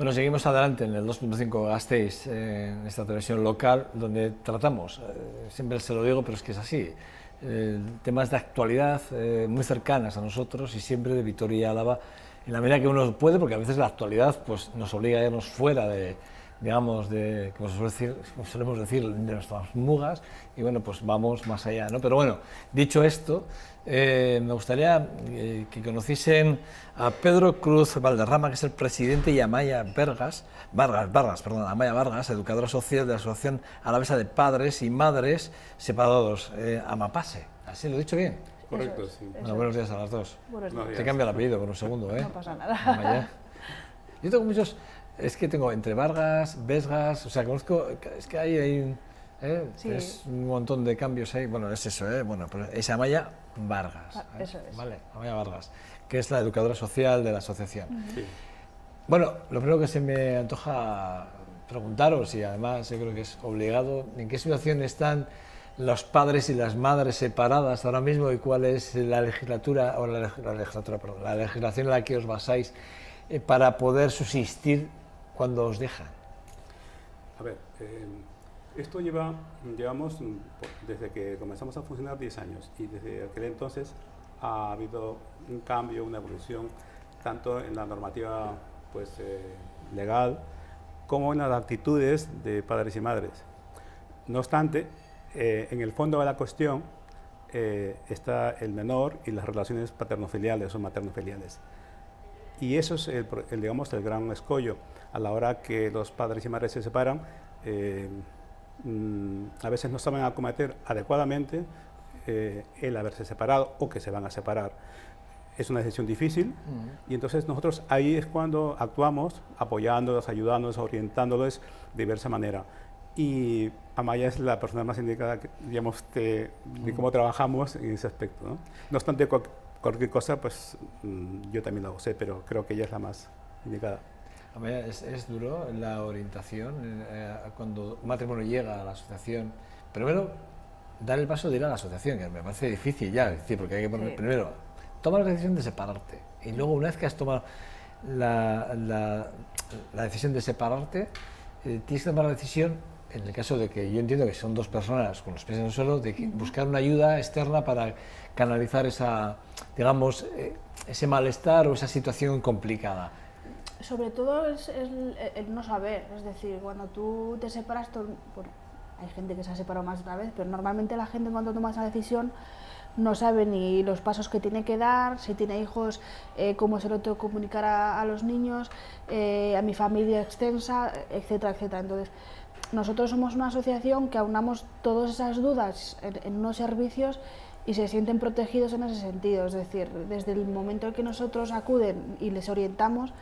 Bueno, seguimos adelante en el 2.5 Gasteiz, en esta televisión local, donde tratamos, siempre se lo digo, pero es que es así, temas de actualidad muy cercanas a nosotros y siempre de Vitoria y Álava, en la medida que uno puede, porque a veces la actualidad pues, nos obliga a irnos fuera de, digamos, de, como solemos decir, de nuestras mugas, y bueno, pues vamos más allá, ¿no? Pero bueno, dicho esto, me gustaría que conociesen a Pedro Cruz Valderrama, que es el presidente, y a Amaya Vargas, Amaya Vargas, educadora social de la Asociación Alavesa de Padres y Madres Separados, Amapase. ¿Así lo he dicho bien? Correcto, sí. Bueno, buenos días a las dos. Buenos días. Te cambia el apellido por un segundo, ¿eh? No pasa nada. Amaya. Yo tengo muchos, es que tengo entre Vargas, Vesgas, o sea, conozco, es que hay Sí. es un montón de cambios ahí, bueno, es eso, bueno, pero es Amaya Vargas, Eso es. Vale, Amaya Vargas, que es la educadora social de la asociación. Sí. Bueno, lo primero que se me antoja preguntaros, y además yo creo que es obligado, ¿en qué situación están los padres y las madres separadas ahora mismo y cuál es la legislatura, o la legislación en la que os basáis para poder subsistir cuando os dejan? A ver, esto llevamos desde que comenzamos a funcionar 10 años y desde aquel entonces ha habido un cambio, una evolución, tanto en la normativa pues, legal como en las actitudes de padres y madres. No obstante, en el fondo de la cuestión está el menor y las relaciones paternofiliales o maternofiliales. Y eso es digamos, el gran escollo. A la hora que los padres y madres se separan, a veces no saben acometer adecuadamente el haberse separado o que se van a separar. Es una decisión difícil y entonces nosotros ahí es cuando actuamos apoyándolos, ayudándolos, orientándolos de diversa manera. Y Amaya es la persona más indicada, digamos, de cómo trabajamos en ese aspecto, ¿no? No obstante, cualquier cosa, pues yo también la sé, pero creo que ella es la más indicada. Amaya, es duro la orientación cuando un matrimonio llega a la asociación. Primero, dar el paso de ir a la asociación, que me parece difícil ya, es decir, porque hay que poner, primero, toma la decisión de separarte y luego una vez que has tomado la decisión de separarte, tienes que tomar la decisión, en el caso de que yo entiendo que son dos personas con los pies en el suelo, de buscar una ayuda externa para canalizar esa, digamos, ese malestar o esa situación complicada. Sobre todo es el no saber, es decir, cuando tú te separas, bueno, hay gente que se ha separado más de una vez, pero normalmente la gente cuando toma esa decisión no sabe ni los pasos que tiene que dar, si tiene hijos, cómo se lo tengo que comunicar a los niños, a mi familia extensa, etcétera, etcétera. Entonces, nosotros somos una asociación que aunamos todas esas dudas en unos servicios y se sienten protegidos en ese sentido, es decir, desde el momento en que nosotros acuden y les orientamos,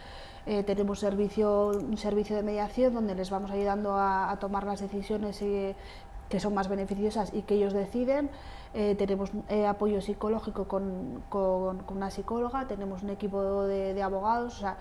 tenemos un servicio de mediación donde les vamos ayudando a tomar las decisiones que son más beneficiosas y que ellos deciden. Tenemos apoyo psicológico con una psicóloga, tenemos un equipo de abogados, o sea,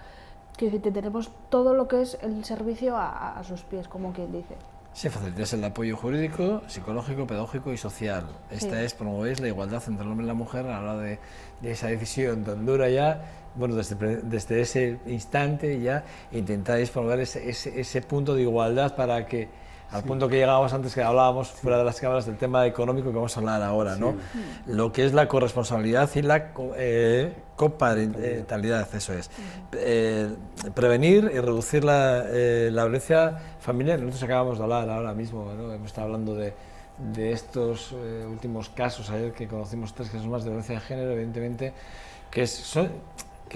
que tenemos todo lo que es el servicio a sus pies, como quien dice. Sí, facilitáis el apoyo jurídico, psicológico, pedagógico y social. Esta es, promovéis la igualdad entre el hombre y la mujer a la hora de esa decisión tan dura ya. Bueno, desde ese instante ya intentáis promover ese punto de igualdad para que, al punto que llegábamos antes, que hablábamos fuera de las cámaras del tema económico que vamos a hablar ahora, ¿no? Lo que es la corresponsabilidad y la coparentalidad, eso es. Prevenir y reducir la violencia familiar. Nosotros acabamos de hablar ahora mismo, ¿no? Hemos estado hablando de estos últimos casos, ayer que conocimos 3 casos más de violencia de género, evidentemente, que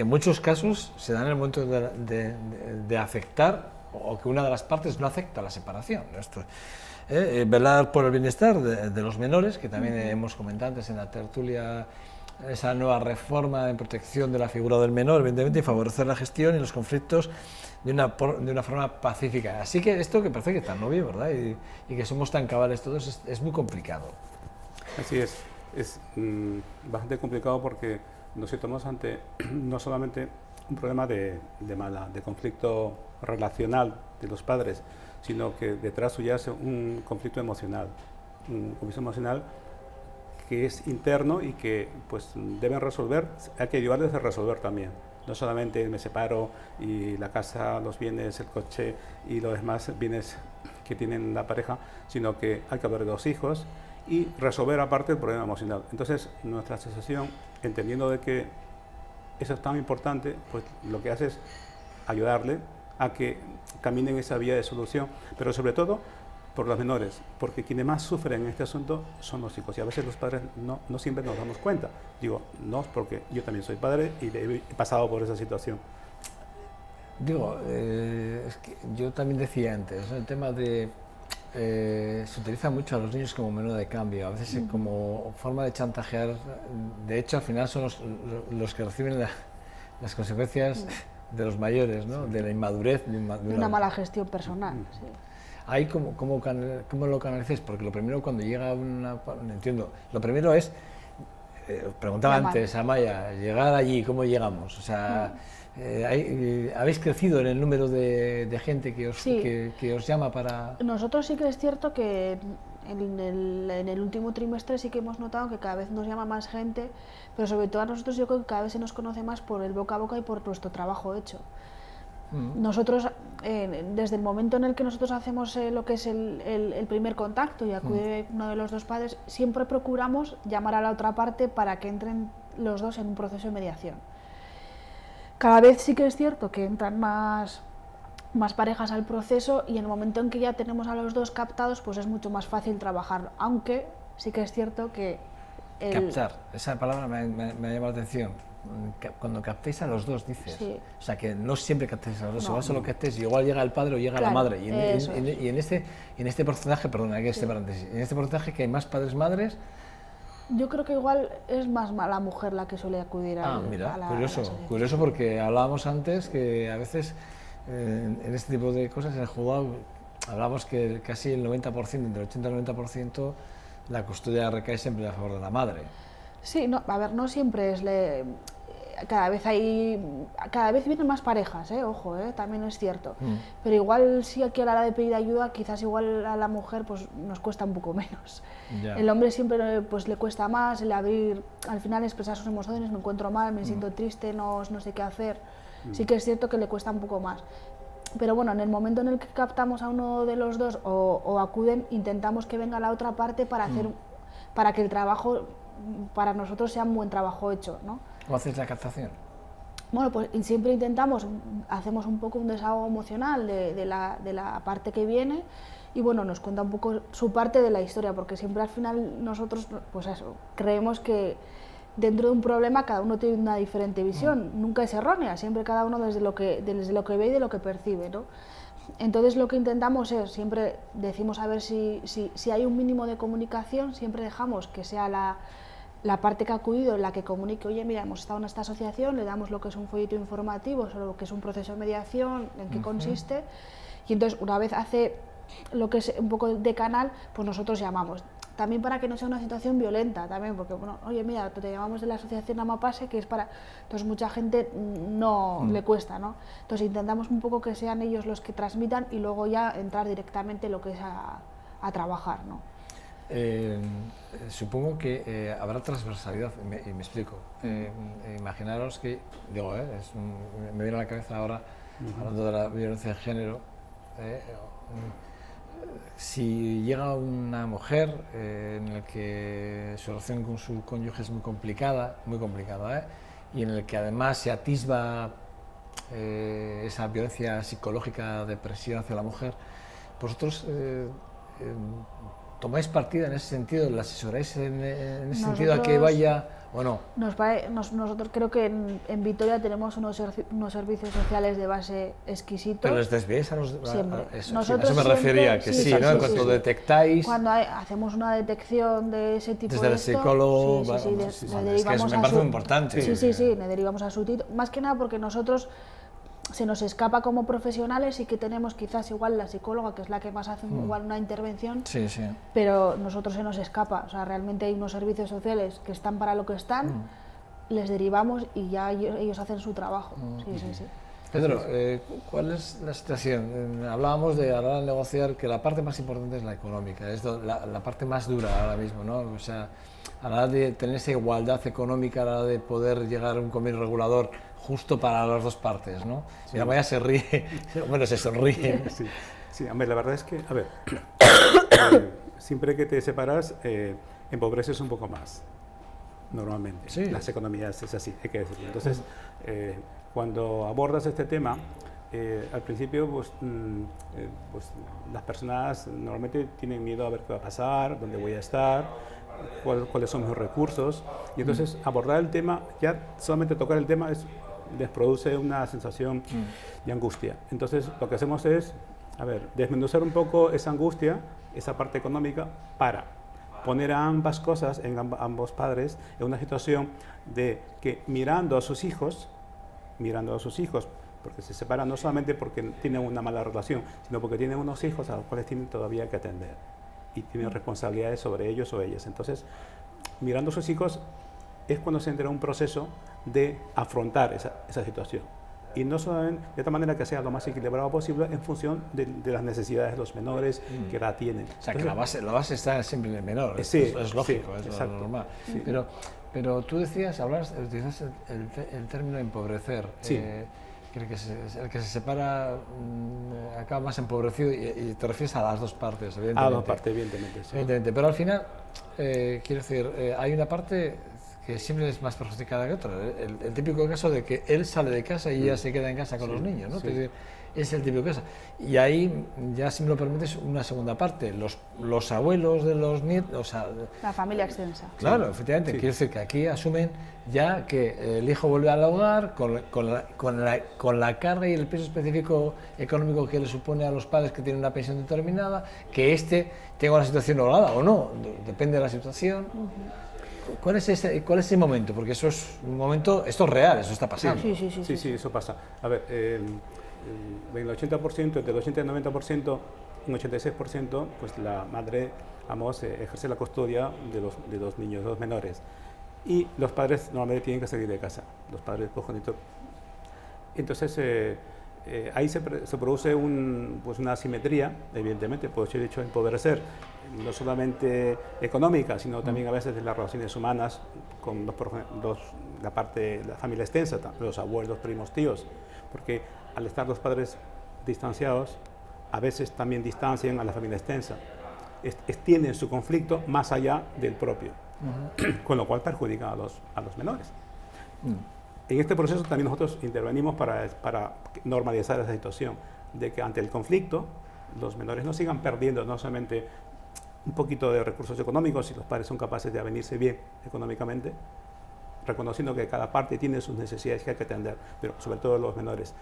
en muchos casos se dan en el momento de afectar o que una de las partes no acepta la separación. Esto, velar por el bienestar de los menores, que también hemos comentado antes en la tertulia, esa nueva reforma en protección de la figura del menor, evidentemente, y favorecer la gestión y los conflictos de una forma pacífica. Así que esto que parece que está bien, ¿verdad? Y que somos tan cabales todos, es muy complicado. Así es bastante complicado porque nos situamos ante no solamente un problema de conflicto relacional de los padres, sino que detrás subyace un conflicto emocional, un conflicto emocional que es interno y que pues deben resolver, hay que ayudarles a resolver también. no solamente me separo y la casa, los bienes, el coche y los demás bienes que tienen la pareja, sino que hay que hablar de los hijos y resolver aparte el problema emocional. Entonces, nuestra asociación, entendiendo de que eso es tan importante, pues lo que hace es ayudarle a que caminen esa vía de solución, pero sobre todo por los menores, porque quienes más sufren en este asunto son los hijos y a veces los padres no siempre nos damos cuenta. Digo, no, porque yo también soy padre y he pasado por esa situación. Digo, es que yo también decía antes, ¿no? El tema de... se utiliza mucho a los niños como menú de cambio, a veces como forma de chantajear. De hecho, al final son los que reciben las consecuencias de los mayores, ¿no? De la inmadurez. De una mala gestión personal. Sí. Ahí, ¿cómo lo canalizáis? Porque lo primero cuando llega entiendo, lo primero es, preguntaba antes a Maya, llegar allí, ¿cómo llegamos? O sea, ¿habéis crecido en el número de gente que os llama para...? Nosotros sí que es cierto que en el último trimestre sí que hemos notado que cada vez nos llama más gente, pero sobre todo a nosotros yo creo que cada vez se nos conoce más por el boca a boca y por nuestro trabajo hecho. Nosotros, desde el momento en el que nosotros hacemos lo que es el primer contacto y acude uno de los dos padres, siempre procuramos llamar a la otra parte para que entren los dos en un proceso de mediación. Cada vez sí que es cierto que entran más parejas al proceso y en el momento en que ya tenemos a los dos captados, pues es mucho más fácil trabajar, aunque sí que es cierto que... Captar, esa palabra me ha llamado la atención. Cuando captéis a los dos, dices. Sí. O sea, que no siempre captéis a los dos, igual solo captéis, igual llega el padre o llega la madre. Y en este porcentaje, perdona, que este paréntesis, en este porcentaje que hay más padres-madres... Yo creo que igual es más la mujer la que suele acudir a la curioso porque hablábamos antes que a veces en este tipo de cosas en el juzgado hablamos que casi el 90%, entre el 80 y el 90%, la custodia recae siempre a favor de la madre. Sí, no, a ver, no siempre es... cada vez vienen más parejas, ojo, también es cierto. Pero igual sí aquí a la hora de pedir ayuda, quizás igual a la mujer pues nos cuesta un poco menos. Ya. El hombre siempre pues le cuesta más el abrir, al final expresar sus emociones, me encuentro mal, me siento triste, no sé qué hacer. Sí que es cierto que le cuesta un poco más. Pero bueno, en el momento en el que captamos a uno de los dos o acuden, intentamos que venga la otra parte para que el trabajo para nosotros sea un buen trabajo hecho, ¿no? ¿Cómo hacéis la captación? Bueno, pues siempre hacemos un poco un desahogo emocional de la parte que viene y bueno, nos cuenta un poco su parte de la historia, porque siempre al final nosotros, pues eso, creemos que dentro de un problema cada uno tiene una diferente visión, nunca es errónea, siempre cada uno desde lo que ve y de lo que percibe, ¿no? Entonces lo que intentamos es, siempre decimos a ver si hay un mínimo de comunicación, siempre dejamos que sea la parte que ha acudido en la que comunique, oye, mira, hemos estado en esta asociación, le damos lo que es un folleto informativo sobre lo que es un proceso de mediación, en qué consiste, y entonces una vez hace lo que es un poco de canal, pues nosotros llamamos. También para que no sea una situación violenta, también, porque, bueno, oye, mira, te llamamos de la asociación Amapase, que es para... Entonces mucha gente no le cuesta, ¿no? Entonces intentamos un poco que sean ellos los que transmitan y luego ya entrar directamente en lo que es a trabajar, ¿no? Supongo que habrá transversalidad, y me explico. Imaginaros que, digo, me viene a la cabeza ahora, hablando de la violencia de género, si llega una mujer en la que su relación con su cónyuge es muy complicada, y en el que además se atisba esa violencia psicológica, depresión hacia la mujer, vosotros ¿tomáis partida en ese sentido? ¿La asesoráis en ese sentido a que vaya o no? Nosotros creo que en Vitoria tenemos unos servicios sociales de base exquisitos. ¿Pero les desviáis a los siempre. Eso, a eso me refería, que sí, ¿no? En cuanto detectáis... Cuando hacemos una detección de ese tipo desde de el psicólogo... le derivamos me parece muy importante. Sí, le derivamos a su título. Más que nada porque nosotros se nos escapa como profesionales y que tenemos quizás igual la psicóloga, que es la que más hace igual una intervención, pero nosotros se nos escapa, o sea, realmente hay unos servicios sociales que están para lo que están, les derivamos y ya ellos hacen su trabajo. Sí. Pedro, ¿cuál es la situación? Hablábamos de a la hora de negociar que la parte más importante es la económica, es la parte más dura ahora mismo, ¿no? O sea, a la hora de tener esa igualdad económica, a la hora de poder llegar a un convenio regulador justo para las dos partes, ¿no? Sí. Mi mamá se ríe, bueno, se sonríe. Sí, sí, a ver, la verdad es que, a ver, siempre que te separas, empobreces un poco más, normalmente. Sí. Las economías es así, hay que decirlo. Entonces, cuando abordas este tema, al principio, pues, las personas normalmente tienen miedo a ver qué va a pasar, dónde voy a estar, cuáles son mis recursos, y entonces abordar el tema, ya solamente tocar el tema les produce una sensación de angustia. Entonces lo que hacemos es, a ver, desmenuzar un poco esa angustia, esa parte económica, para poner a ambas cosas, en ambos padres, en una situación de que mirando a sus hijos, porque se separan no solamente porque tienen una mala relación, sino porque tienen unos hijos a los cuales tienen todavía que atender y tienen responsabilidades sobre ellos o ellas. Entonces, mirando a sus hijos es cuando se entra en un proceso de afrontar esa situación. Y no solamente de tal manera que sea lo más equilibrado posible en función de las necesidades de los menores que edad tienen. O sea, entonces, que la base está siempre en el menor, sí, es lógico, sí, es lo normal. Sí. Pero tú decías, utilizas el término empobrecer. Sí. Que el que se separa acaba más empobrecido y te refieres a las dos partes, evidentemente. A las dos partes, evidentemente. Sí. Evidentemente, pero al final, quiero decir, hay una parte que siempre es más perjudicada que otra. El típico caso de que él sale de casa y ella se queda en casa con los niños, ¿no? Sí. Es el típico caso. Y ahí, ya si me lo permites, una segunda parte. Los abuelos de los nietos... O sea, la familia extensa. Claro, efectivamente. Sí. Quiero decir que aquí asumen ya que el hijo vuelve al hogar con la carga y el peso específico económico que le supone a los padres que tienen una pensión determinada, que tenga una situación holgada o no, depende de la situación. ¿Cuál es ese momento? Porque eso es un momento, esto es real, eso está pasando. Sí, eso pasa. A ver, en el 80%, entre el 80 y el 90%, un 86%, pues la madre, ejerce la custodia de los niños, de los menores. Y los padres normalmente tienen que salir de casa, los padres progenitores. Entonces, ahí se produce una asimetría, evidentemente, por el hecho de empobrecer, no solamente económica, sino también a veces de las relaciones humanas con la familia extensa, los abuelos, primos, tíos, porque al estar los padres distanciados, a veces también distancian a la familia extensa, extienden su conflicto más allá del propio, con lo cual perjudica a los menores. En este proceso también nosotros intervenimos para normalizar esa situación, de que ante el conflicto los menores no sigan perdiendo no solamente un poquito de recursos económicos, si los padres son capaces de avenirse bien económicamente, reconociendo que cada parte tiene sus necesidades que hay que atender, pero sobre todo los menores,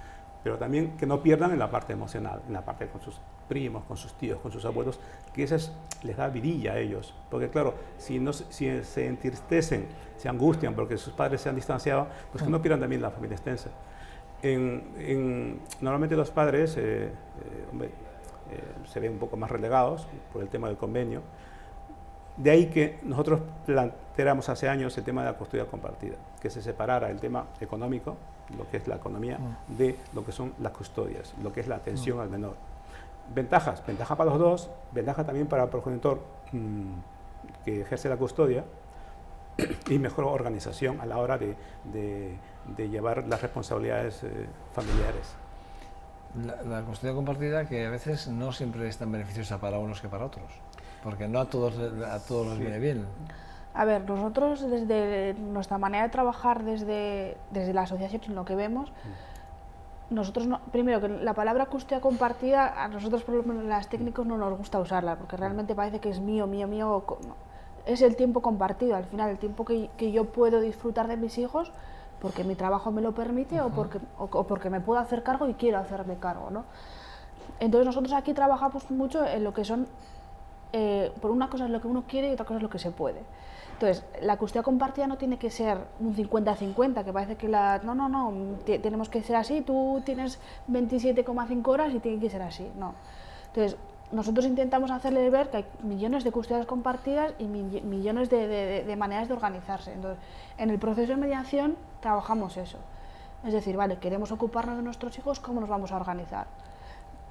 pero también que no pierdan en la parte emocional, en la parte con sus primos, con sus tíos, con sus abuelos, que eso les da vidilla a ellos, porque claro, si se entristecen, se angustian porque sus padres se han distanciado, pues que no pierdan también la familia extensa. Normalmente los padres se ven un poco más relegados por el tema del convenio. De ahí que nosotros planteáramos hace años el tema de la custodia compartida, que se separara el tema económico, lo que es la economía, de lo que son las custodias, lo que es la atención al menor. Ventaja para los dos, ventaja también para el progenitor que ejerce la custodia y mejor organización a la hora de llevar las responsabilidades familiares. La custodia compartida que a veces no siempre es tan beneficiosa para unos que para otros, porque no a todos les viene bien. A ver, nosotros desde nuestra manera de trabajar desde la asociación, en lo que vemos, nosotros primero que la palabra custodia compartida a nosotros por lo menos las técnicos no nos gusta usarla, porque realmente parece que es mío, es el tiempo compartido, al final el tiempo que yo puedo disfrutar de mis hijos porque mi trabajo me lo permite o porque me puedo hacer cargo y quiero hacerme cargo, ¿no? Entonces nosotros aquí trabajamos mucho en lo que son, por una cosa es lo que uno quiere y otra cosa es lo que se puede. Entonces, la custodia compartida no tiene que ser un 50-50, que parece que tenemos que ser así, tú tienes 27,5 horas y tiene que ser así, no. Entonces, nosotros intentamos hacerles ver que hay millones de custodias compartidas y millones de maneras de organizarse. Entonces, en el proceso de mediación trabajamos eso. Es decir, vale, queremos ocuparnos de nuestros hijos, ¿cómo nos vamos a organizar?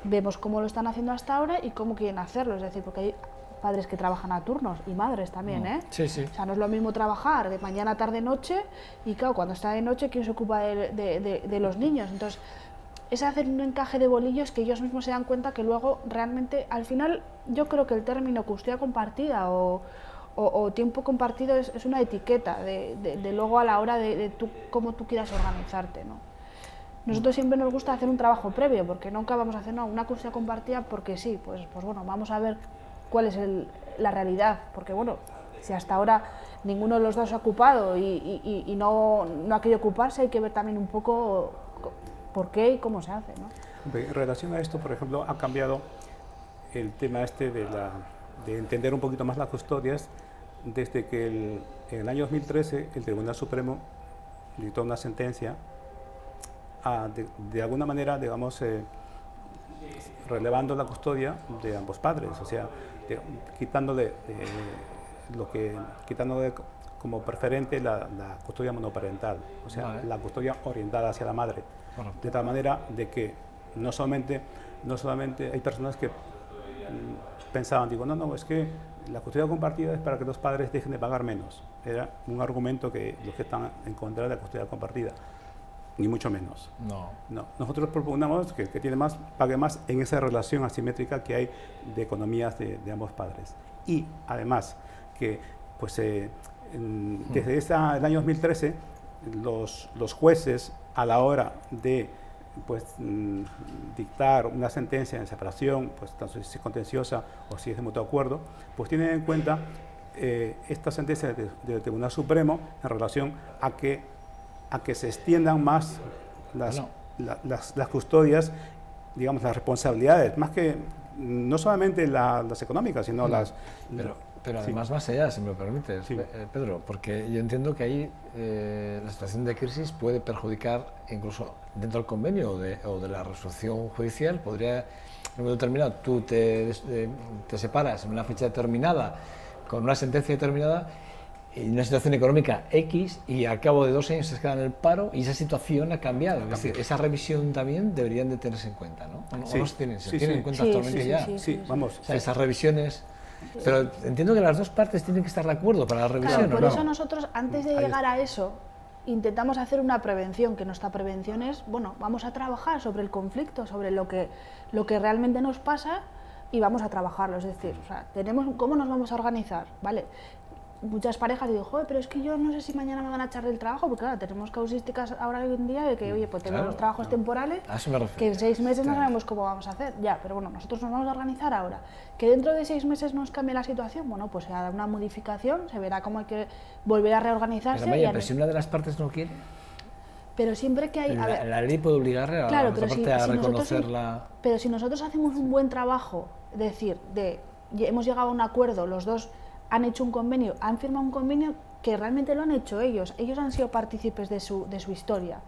Vemos cómo lo están haciendo hasta ahora y cómo quieren hacerlo. Es decir, porque padres que trabajan a turnos y madres también, ¿eh? Sí, sí. O sea, no es lo mismo trabajar de mañana, tarde, noche y claro, cuando está de noche, ¿quién se ocupa de los niños? Entonces, es hacer un encaje de bolillos que ellos mismos se dan cuenta que luego realmente, al final, yo creo que el término custodia compartida o tiempo compartido es una etiqueta de luego a la hora de cómo tú quieras organizarte, ¿no? Nosotros siempre nos gusta hacer un trabajo previo, porque nunca vamos a hacer una custodia compartida porque sí, pues bueno, vamos a ver cuál es la realidad, porque bueno, si hasta ahora ninguno de los dos se ha ocupado y no ha querido ocuparse, hay que ver también un poco por qué y cómo se hace, ¿no? En relación a esto, por ejemplo, ha cambiado el tema este de entender un poquito más las custodias desde que en el año 2013 el Tribunal Supremo dictó una sentencia de alguna manera, digamos, relevando la custodia de ambos padres, o sea, quitándole como preferente la custodia monoparental, o sea, vale, la custodia orientada hacia la madre, correcto, de tal manera de que no solamente hay personas que pensaban, digo, no, es que la custodia compartida es para que los padres dejen de pagar menos. Era un argumento que los que están en contra de la custodia compartida, ni mucho menos. No. Nosotros proponemos que pague más en esa relación asimétrica que hay de economías de ambos padres. Y además que pues, desde el año 2013 los jueces a la hora de pues, dictar una sentencia de separación, pues tanto si es contenciosa o si es de mutuo acuerdo, pues tienen en cuenta esta sentencia del Tribunal Supremo en relación a que se extiendan más las custodias, digamos, las responsabilidades, más que no solamente las económicas, sino las... Pero además, más allá, si me lo permites, sí. Pedro, porque yo entiendo que ahí la situación de crisis puede perjudicar, incluso dentro del convenio o de la resolución judicial, podría, en un momento determinado, tú te separas en una fecha determinada, con una sentencia determinada, en una situación económica X, y al cabo de 2 años se queda en el paro y esa situación ha cambiado. Es decir, esa revisión también deberían de tenerse en cuenta, ¿no? Sí. ¿O no se tienen en cuenta actualmente ya? Sí, vamos. O sea, esas revisiones... Pero entiendo que las dos partes tienen que estar de acuerdo para la revisión. Claro, por ¿no? eso nosotros, antes de llegar a eso, intentamos hacer una prevención, que nuestra prevención es, bueno, vamos a trabajar sobre el conflicto, sobre lo que realmente nos pasa y vamos a trabajarlo. Es decir, o sea, ¿cómo nos vamos a organizar? ¿Vale? Muchas parejas digo, joder, pero es que yo no sé si mañana me van a echar del trabajo, porque claro, tenemos causísticas ahora hoy en día de que, oye, pues tenemos los trabajos temporales, que en 6 meses no sabemos cómo vamos a hacer. Ya, pero bueno, nosotros nos vamos a organizar ahora. Que dentro de 6 meses nos cambie la situación, bueno, pues se hará una modificación, se verá cómo hay que volver a reorganizarse. Pero si una de las partes no quiere... Pero siempre que hay... La ley puede obligar a la otra parte a reconocerla... Pero si nosotros hacemos un buen trabajo, es decir, hemos llegado a un acuerdo, los dos han hecho un convenio, han firmado un convenio que realmente lo han hecho ellos han sido partícipes de su historia,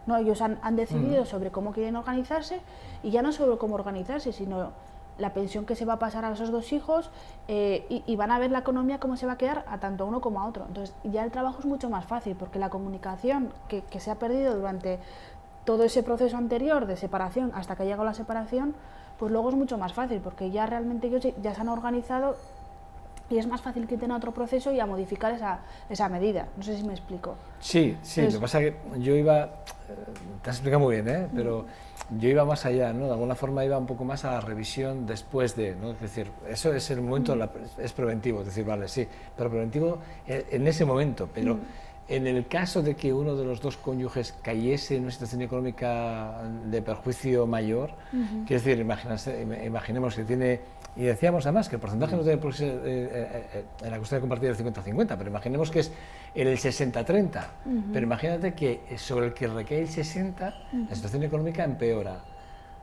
¿no? Ellos han decidido sobre cómo quieren organizarse y ya no sobre cómo organizarse, sino la pensión que se va a pasar a esos 2 hijos y van a ver la economía cómo se va a quedar a tanto uno como a otro. Entonces ya el trabajo es mucho más fácil porque la comunicación que se ha perdido durante todo ese proceso anterior de separación hasta que ha llegado la separación, pues luego es mucho más fácil porque ya realmente ellos ya se han organizado y es más fácil que tenga otro proceso y a modificar esa medida. No sé si me explico. Sí, lo que pasa es que yo iba, te has explicado muy bien, pero yo iba más allá, ¿no? De alguna forma iba un poco más a la revisión después de, ¿no? Es decir, eso es el momento, es preventivo, es decir, vale, sí, pero preventivo en ese momento, pero en el caso de que uno de los dos cónyuges cayese en una situación económica de perjuicio mayor, quiero decir, imaginemos que tiene... Y decíamos además que el porcentaje no tiene por qué ser en la custodia compartida del 50-50, pero imaginemos que es en el 60-30. Pero imagínate que sobre el que recae el 60, la situación económica empeora.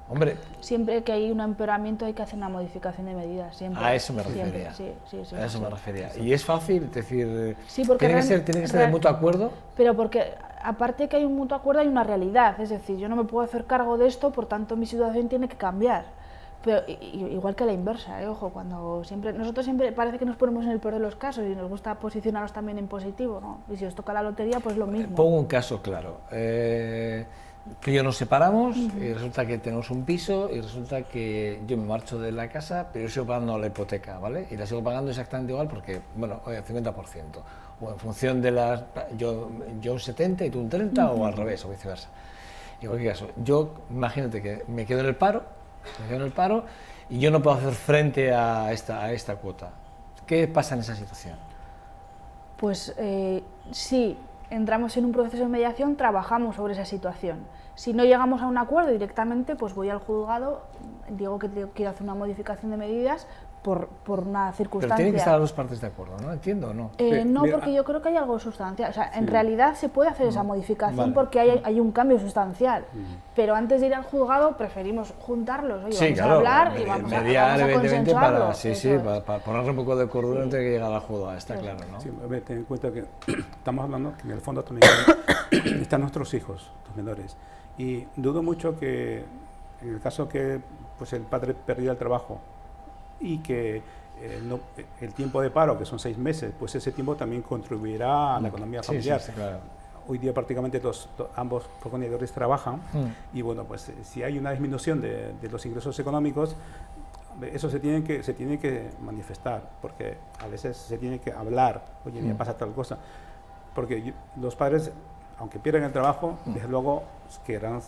Hombre... Siempre que hay un empeoramiento hay que hacer una modificación de medidas, siempre. A eso me refería. Sí, a eso me refería. Y es fácil, es decir, sí, porque tiene que ser de mutuo acuerdo. Pero porque aparte que hay un mutuo acuerdo hay una realidad, es decir, yo no me puedo hacer cargo de esto, por tanto mi situación tiene que cambiar. Pero igual que la inversa, ojo, nosotros siempre parece que nos ponemos en el peor de los casos y nos gusta posicionarnos también en positivo, ¿no? Y si os toca la lotería, pues lo mismo. Pongo un caso claro. tú y yo nos separamos y resulta que tenemos un piso y resulta que yo me marcho de la casa, pero yo sigo pagando la hipoteca, ¿vale? Y la sigo pagando exactamente igual porque, bueno, oye, 50%. O en función de las... Yo un 70 y tú un 30 o al revés, o viceversa. En cualquier caso, yo, imagínate que me quedo en el paro, y yo no puedo hacer frente a esta cuota. ¿Qué pasa en esa situación? Pues sí, entramos en un proceso de mediación, trabajamos sobre esa situación. Si no llegamos a un acuerdo directamente, pues voy al juzgado, digo que quiero hacer una modificación de medidas por una circunstancia. Pero tienen que estar las dos partes de acuerdo, ¿no? Entiendo, ¿o no? No, porque yo creo que hay algo sustancial. O sea, en realidad se puede hacer esa modificación porque hay un cambio sustancial. Pero antes de ir al juzgado preferimos juntarlos. Oye, vamos a hablar y vamos a consensuarlo. Para ponerle un poco de cordura antes de que llegue al juzgado, está claro, ¿no? Sí, ten en cuenta que estamos hablando que en el fondo también están nuestros hijos, los menores. Y dudo mucho que en el caso que pues, el padre perdiera el trabajo y que el tiempo de paro, que son 6 meses, pues ese tiempo también contribuirá a la economía familiar. Sí, claro. Hoy día prácticamente ambos progenitores trabajan y bueno, pues si hay una disminución de los ingresos económicos, eso se tiene que manifestar, porque a veces se tiene que hablar, oye, me pasa tal cosa, porque los padres, aunque pierdan el trabajo, desde luego querrán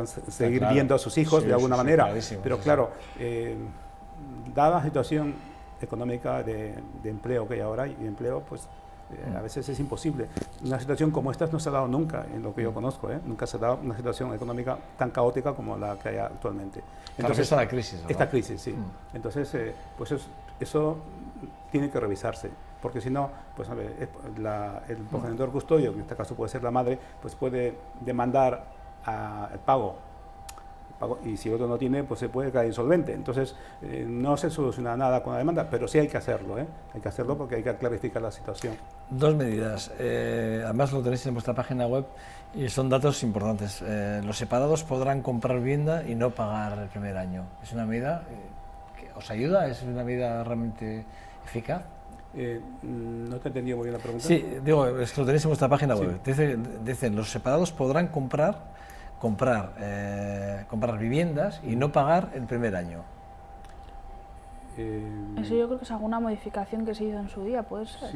seguir viendo a sus hijos de alguna manera, pero claro, dada la situación económica de empleo que hay ahora, y de empleo, pues a veces es imposible. Una situación como esta no se ha dado nunca, en lo que yo conozco, nunca se ha dado una situación económica tan caótica como la que hay actualmente. Entonces está la crisis, ¿verdad? Esta crisis, sí. Entonces, pues eso tiene que revisarse, porque si no, pues a ver, el progenitor custodio, que en este caso puede ser la madre, pues puede demandar el pago, y si el otro no tiene, pues se puede caer insolvente. Entonces, no se soluciona nada con la demanda, pero sí hay que hacerlo, hay que hacerlo porque hay que clarificar la situación. Dos medidas, además lo tenéis en vuestra página web y son datos importantes. Los separados podrán comprar vivienda y no pagar el primer año. ¿Es una medida que os ayuda? ¿Es una medida realmente eficaz? No te he entendido muy bien la pregunta. Sí, digo, es que lo tenéis en vuestra página web. Dicen, los separados podrán comprar viviendas y no pagar el primer año. Eso yo creo que es alguna modificación que se hizo en su día, ¿puede ser?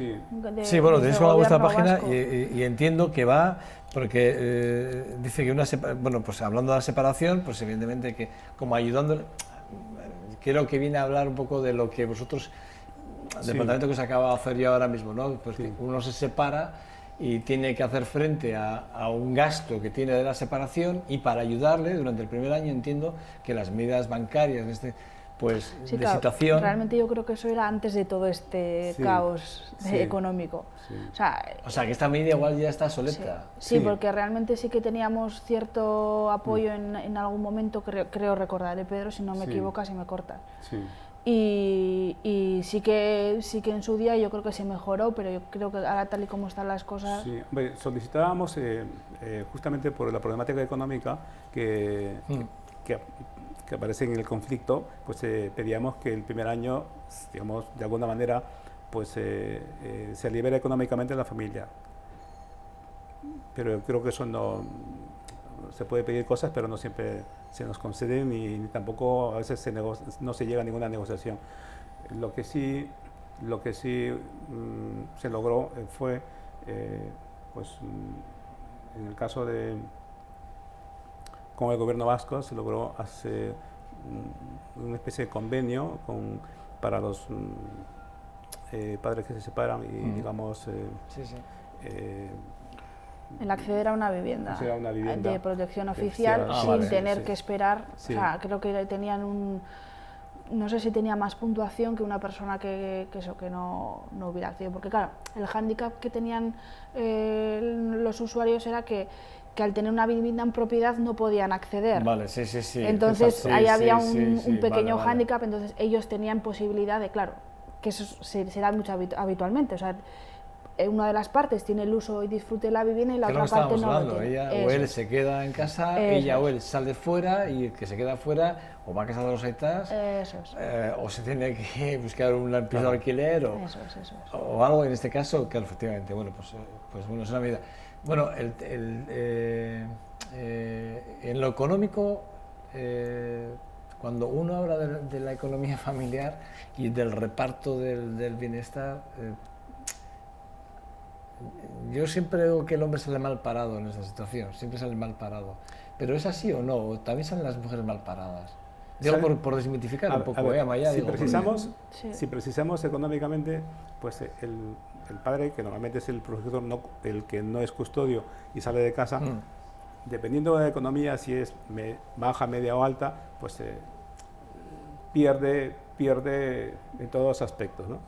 Sí, bueno, tenéis con vuestra página y entiendo que va, porque dice que bueno, pues hablando de la separación, pues evidentemente que como ayudándole, creo que viene a hablar un poco de lo que vosotros, del planteamiento que os acaba de hacer yo ahora mismo, ¿no? Pues que uno se separa y tiene que hacer frente a un gasto que tiene de la separación, y para ayudarle durante el primer año entiendo que las medidas bancarias de claro, situación... Realmente yo creo que eso era antes de todo este caos económico. Sí. O sea, que esta medida igual ya está soleta. Sí, porque realmente sí que teníamos cierto apoyo en algún momento, creo recordar, Pedro, si no me equivocas y me cortas. Sí. Y sí que en su día yo creo que se mejoró, pero yo creo que ahora tal y como están las cosas... Sí, hombre, solicitábamos justamente por la problemática económica que aparece en el conflicto, pues pedíamos que el primer año, digamos, de alguna manera, pues se libere económicamente la familia. Pero creo que eso no... Se puede pedir cosas, pero no siempre se nos conceden y tampoco a veces no se llega a ninguna negociación. Lo que sí se logró fue, pues, en el caso con el gobierno vasco, se logró hacer una especie de convenio para los padres que se separan y, digamos... el acceder a una vivienda de protección oficial sin tener que esperar. O sea, creo que tenían no sé si tenía más puntuación que una persona que no hubiera accedido, porque claro, el hándicap que tenían los usuarios era que al tener una vivienda en propiedad no podían acceder. Vale, sí. Entonces ahí había un pequeño hándicap, entonces ellos tenían posibilidad de, claro, que eso se da mucho habitualmente, o sea, una de las partes tiene el uso y disfrute de la vivienda y la otra parte no lo tiene. Ella o él se queda en casa, ella o él sale fuera, y el que se queda fuera o va a casa de los aitas, o se tiene que buscar un piso de alquiler o algo. En este caso, claro, efectivamente, bueno, pues bueno, es una medida. Bueno, en lo económico, cuando uno habla de la economía familiar y del reparto del bienestar, yo siempre digo que el hombre sale mal parado en esta situación, siempre sale mal parado. ¿Pero es así o no? ¿O también salen las mujeres mal paradas? Digo, por desmitificar un poco, Amaya, si precisamos económicamente, pues el padre, que normalmente es el progenitor, el que no es custodio y sale de casa, dependiendo de la economía, si es baja, media o alta, pues pierde en todos los aspectos, ¿no?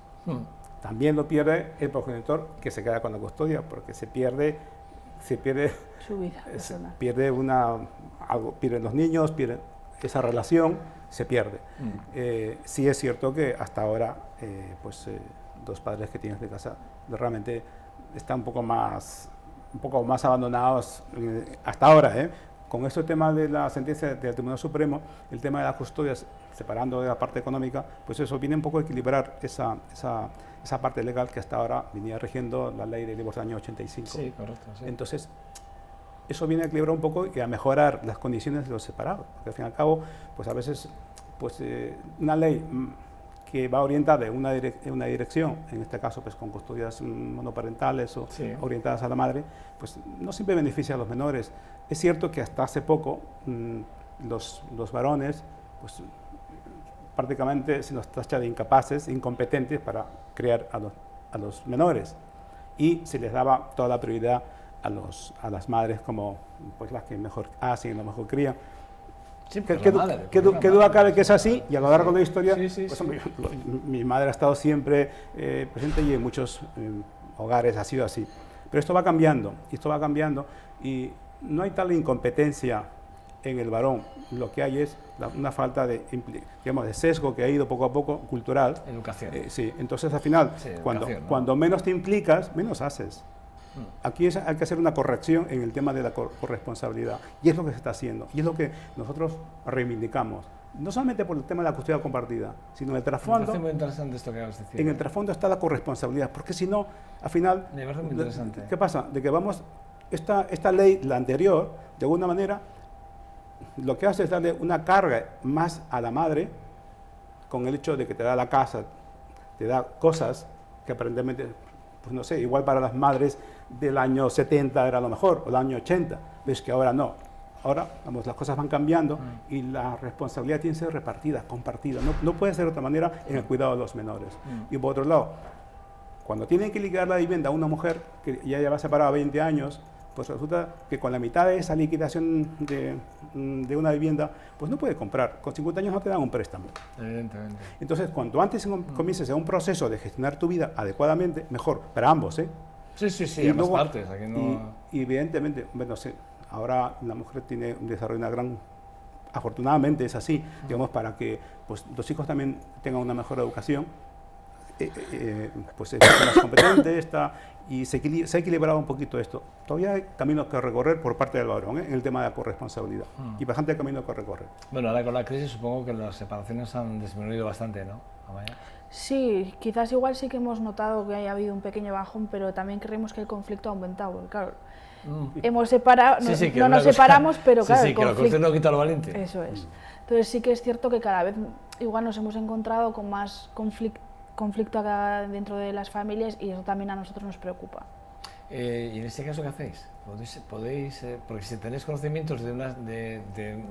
También lo pierde el progenitor, que se queda con la custodia, porque se pierde su vida personal. Pierden los niños, pierden esa relación, se pierde. Sí es cierto que hasta ahora, dos padres que tienes de casa realmente están un poco más abandonados hasta ahora, Con este tema de la sentencia del Tribunal Supremo, el tema de las custodias, separando de la parte económica, pues eso viene un poco a equilibrar esa parte legal que hasta ahora venía rigiendo la ley de divorcio del año 85. Sí, correcto. Sí. Entonces, eso viene a equilibrar un poco y a mejorar las condiciones de los separados, porque al fin y al cabo, pues a veces, una ley que va orientada en una dirección, en este caso pues con custodias monoparentales o orientadas a la madre, pues no siempre beneficia a los menores. Es cierto que hasta hace poco los varones, pues prácticamente se nos tacha de incapaces, incompetentes para criar a los menores, y se les daba toda la prioridad a las madres como pues las que mejor hacen, lo mejor crían. Sí, ¿Qué duda cabe que es así? Y a lo largo de la historia, hombre, mi madre ha estado siempre presente y en muchos hogares ha sido así. Pero esto va cambiando, y no hay tal incompetencia en el varón. Lo que hay es una falta de sesgo que ha ido poco a poco, cultural. Educación. Sí, entonces al final, cuando menos te implicas, menos haces. Aquí hay que hacer una corrección en el tema de la corresponsabilidad, y es lo que se está haciendo, y es lo que nosotros reivindicamos, no solamente por el tema de la custodia compartida, sino en el trasfondo. Me parece muy interesante esto que acabas de decir. En el trasfondo está la corresponsabilidad, porque si no, al final, me parece muy interesante. ¿Qué pasa? De que esta ley, la anterior, de alguna manera, lo que hace es darle una carga más a la madre, con el hecho de que te da la casa, te da cosas que aparentemente, pues no sé, igual para las madres del año 70 era lo mejor, o el año 80, ves que ahora no. Ahora, las cosas van cambiando y la responsabilidad tiene que ser repartida, compartida. No puede ser de otra manera en el cuidado de los menores. Y por otro lado, cuando tienen que liquidar la vivienda a una mujer que ya lleva separada 20 años, pues resulta que con la mitad de esa liquidación de una vivienda, pues no puede comprar. Con 50 años no te dan un préstamo. Evidentemente. Entonces, cuanto antes comiences a un proceso de gestionar tu vida adecuadamente, mejor, para ambos, Sí, ambas partes. Aquí no... y evidentemente, bueno, sí, ahora la mujer tiene un desarrollo, afortunadamente es así, digamos, para que pues, los hijos también tengan una mejor educación, pues es más competente, y se ha equilibrado un poquito esto. Todavía hay caminos que recorrer por parte del varón, en el tema de la corresponsabilidad, y bastante camino que recorrer. Bueno, ahora con la crisis supongo que las separaciones han disminuido bastante, ¿no, Amaya? Sí, quizás igual sí que hemos notado que haya habido un pequeño bajón, pero también creemos que el conflicto ha aumentado, porque claro, hemos separado, no nos separamos, pero claro, el conflicto no quita lo valiente. Eso es. Entonces sí que es cierto que cada vez igual nos hemos encontrado con más conflicto acá dentro de las familias, y eso también a nosotros nos preocupa. ¿Y en este caso qué hacéis? ¿Podéis porque si tenéis conocimientos de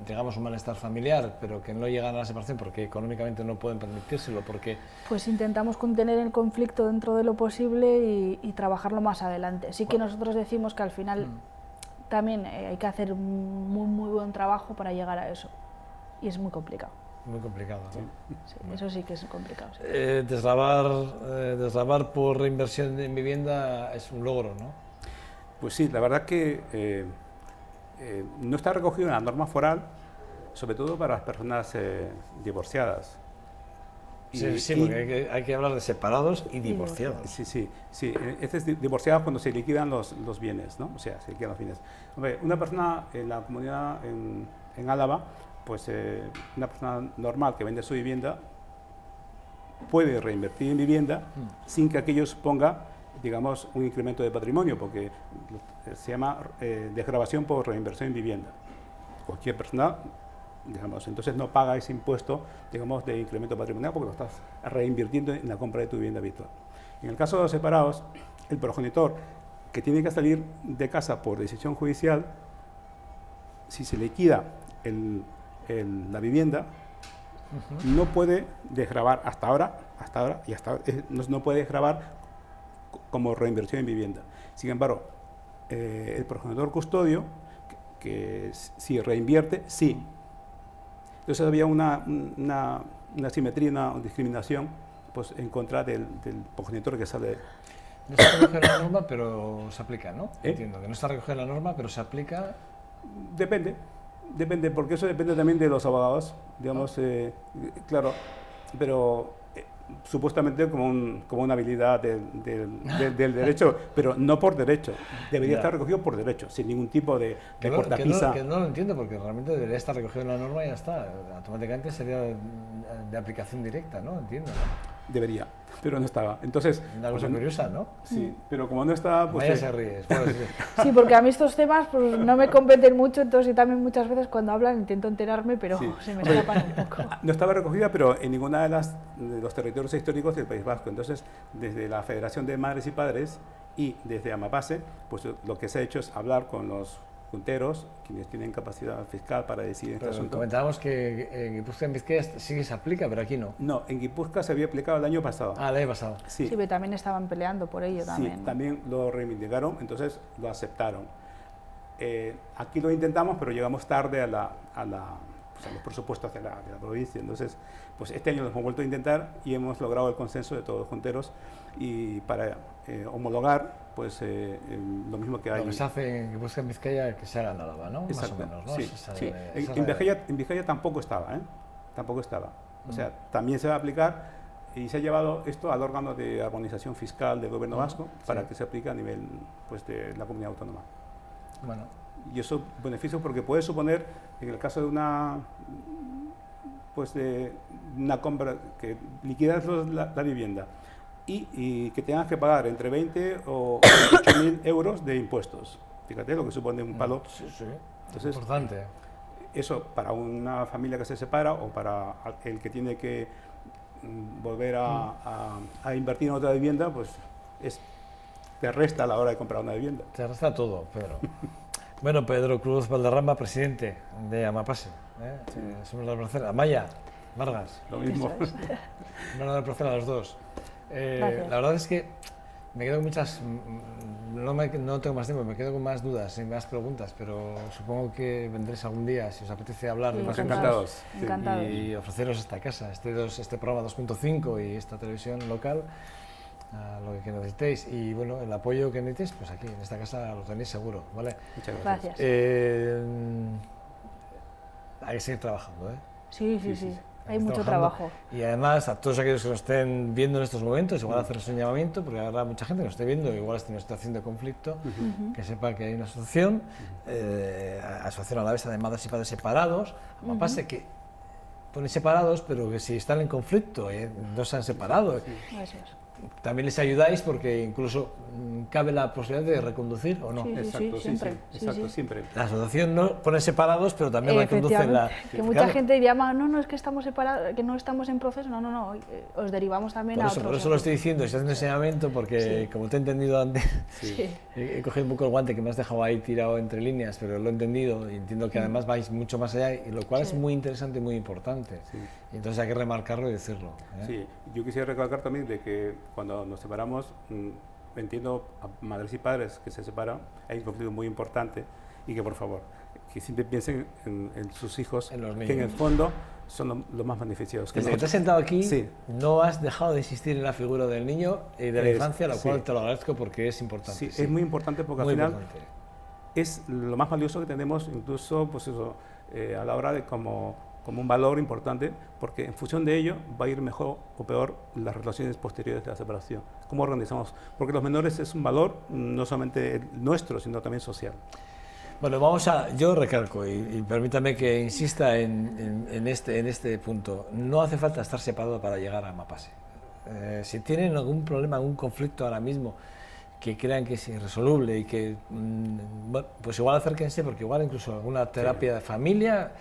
digamos, un malestar familiar, pero que no llegan a la separación porque económicamente no pueden permitírselo, porque... Pues intentamos contener el conflicto dentro de lo posible y trabajarlo más adelante. Sí que nosotros decimos que al final también hay que hacer un muy buen trabajo para llegar a eso, y es muy complicado. Muy complicado, ¿no? Sí, eso sí que es complicado. Sí. Deslavar por reinversión en vivienda es un logro, ¿no? Pues sí, la verdad que no está recogido en la norma foral, sobre todo para las personas divorciadas. Sí, porque hay que hablar de separados y divorciados. Sí. Este es divorciado cuando se liquidan los bienes, ¿no? O sea, se liquidan los bienes. Hombre, una persona en la comunidad en Álava, pues una persona normal que vende su vivienda puede reinvertir en vivienda sin que aquello suponga digamos, un incremento de patrimonio, porque se llama desgravación por reinversión en vivienda. Cualquier persona, digamos, entonces no paga ese impuesto, digamos, de incremento patrimonial porque lo estás reinvirtiendo en la compra de tu vivienda habitual. En el caso de los separados, el progenitor que tiene que salir de casa por decisión judicial, si se liquida la vivienda, no puede desgravar hasta ahora no puede desgravar como reinversión en vivienda. Sin embargo, el progenitor custodio, que si reinvierte, sí. Entonces había una asimetría, una discriminación pues, en contra del progenitor que sale. No está recogida en la norma, pero se aplica, ¿no? Entiendo que no está recogida en la norma, pero se aplica. Depende, porque eso depende también de los abogados, digamos, claro, pero supuestamente como una habilidad del derecho, pero no por derecho, debería estar recogido por derecho, sin ningún tipo de cortapisa. Que no lo entiendo, porque realmente debería estar recogido en la norma y ya está, automáticamente sería de aplicación directa, ¿no? Entiendo, ¿no? Debería, pero no estaba. Entonces, una cosa curiosa, ¿no? Sí, pero como no estaba, pues... Vaya se ríes. Sí, porque a mí estos temas pues, no me competen mucho, entonces y también muchas veces cuando hablan intento enterarme, pero se me escapan un poco. No estaba recogida, pero en ninguna de los territorios históricos del País Vasco. Entonces, desde la Federación de Madres y Padres y desde Amapase, pues lo que se ha hecho es hablar con los junteros, quienes tienen capacidad fiscal para decidir este asunto. Comentábamos que en Guipúzcoa, en Vizcaya sí que se aplica, pero aquí no. No, en Guipúzcoa se había aplicado el año pasado. Ah, el año pasado. Sí, pero también estaban peleando por ello también. Sí, también lo reivindicaron, entonces lo aceptaron. Aquí lo intentamos, pero llegamos tarde a los presupuestos de la provincia. Entonces, pues este año lo hemos vuelto a intentar y hemos logrado el consenso de todos los junteros y para homologar pues lo mismo que hay. Lo que se hace en Guipúzcoa, en Vizcaya, que se haga en Álava, ¿no? Exacto. Más o menos, ¿no? Sí. En Vizcaya tampoco estaba, Tampoco estaba. O sea, también se va a aplicar y se ha llevado esto al órgano de armonización fiscal del gobierno vasco para que se aplique a nivel pues, de la comunidad autónoma. Bueno. Y eso beneficio porque puede suponer, en el caso de una compra, que liquidas la vivienda y que tengas que pagar entre 20 o 8.000 euros de impuestos. Fíjate lo que supone un palo. Sí. Entonces, importante. Eso para una familia que se separa o para el que tiene que volver a invertir en otra vivienda, pues te resta a la hora de comprar una vivienda. Te resta todo, Pedro. Bueno, Pedro Cruz Valderrama, presidente de Amapase. Somos la placer. Amaya, Vargas. Lo mismo. Bueno, la placer a los dos. La verdad es que me quedo con muchas... No tengo más tiempo, me quedo con más dudas y más preguntas, pero supongo que vendréis algún día si os apetece hablar de más encantados. Encantados. Y ofreceros esta casa, este programa 2.5 y esta televisión local, lo que necesitéis. Y bueno, el apoyo que necesitéis, pues aquí en esta casa lo tenéis seguro, ¿vale? Muchas gracias. Hay que seguir trabajando, ¿eh? Sí. Hay mucho trabajo. Y además, a todos aquellos que nos estén viendo en estos momentos, igual hacerles un llamamiento, porque habrá mucha gente que nos esté viendo, igual está en una situación de conflicto, que sepa que hay una asociación, Asociación Alavesa de Madres y Padres Separados, Amapase, que pone separados, pero que si están en conflicto, no se han separado. Eso es. También les ayudáis porque incluso cabe la posibilidad de reconducir o no. Exacto, siempre. Siempre. La asociación no pone separados, pero también reconduce la... Que mucha gente llama, no, es que estamos separados, que no estamos en proceso, no, os derivamos también a otros. Por eso lo estoy diciendo, estoy haciendo enseñamiento porque como te he entendido antes, he cogido un poco el guante que me has dejado ahí tirado entre líneas, pero lo he entendido y entiendo que además vais mucho más allá, y lo cual es muy interesante y muy importante. Y entonces hay que remarcarlo y decirlo. Sí, yo quisiera recalcar también de que cuando nos separamos, entiendo a madres y padres que se separan, hay un conflicto muy importante y que por favor, que siempre piensen en sus hijos, que en el fondo son los más beneficiados. Desde que te has sentado aquí, no has dejado de insistir en la figura del niño y de la infancia, lo cual te lo agradezco porque es importante. Sí, es muy importante porque al final es lo más valioso que tenemos, incluso pues eso, a la hora de como un valor importante, porque en función de ello va a ir mejor o peor las relaciones posteriores de la separación. ¿Cómo organizamos? Porque los menores es un valor no solamente nuestro, sino también social. Bueno, yo recalco y permítame que insista en este punto. No hace falta estar separado para llegar a Amapase. Si tienen algún problema, algún conflicto ahora mismo que crean que es irresoluble y que, bueno, pues igual acérquense, porque igual incluso alguna terapia de familia,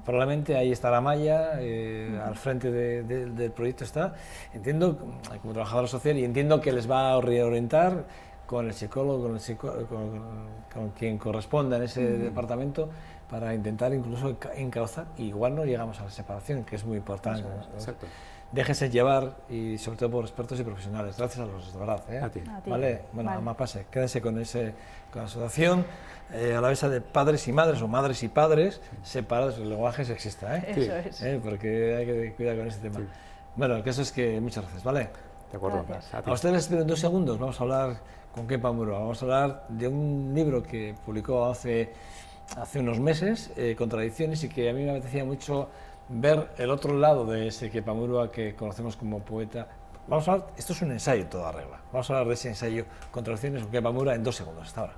probablemente ahí estará Maya, al frente del proyecto está. Entiendo, como trabajadora social, y entiendo que les va a reorientar con el psicólogo, con quien corresponda en ese departamento, para intentar incluso encauzar, y igual no llegamos a la separación, que es muy importante. Exacto. Déjense llevar, y sobre todo por expertos y profesionales. Gracias a los, de verdad. A ti. Vale, bueno, vale. Más pase. Quédense con la asociación alavesa de padres y madres, o madres y padres separados. El lenguaje sexista, Eso es. porque hay que cuidar con ese tema. Sí. Bueno, el caso es que muchas gracias, ¿vale? De acuerdo. A ustedes les espero en 2 segundos. Vamos a hablar con Kepa Murua. Vamos a hablar de un libro que publicó hace unos meses, Contradicciones, y que a mí me apetecía mucho ver el otro lado de ese Kepa Murua que conocemos como poeta. Vamos a hablar, esto es un ensayo en toda regla. Vamos a hablar de ese ensayo, Contradicciones, con Kepa Murua, en 2 segundos. Hasta ahora.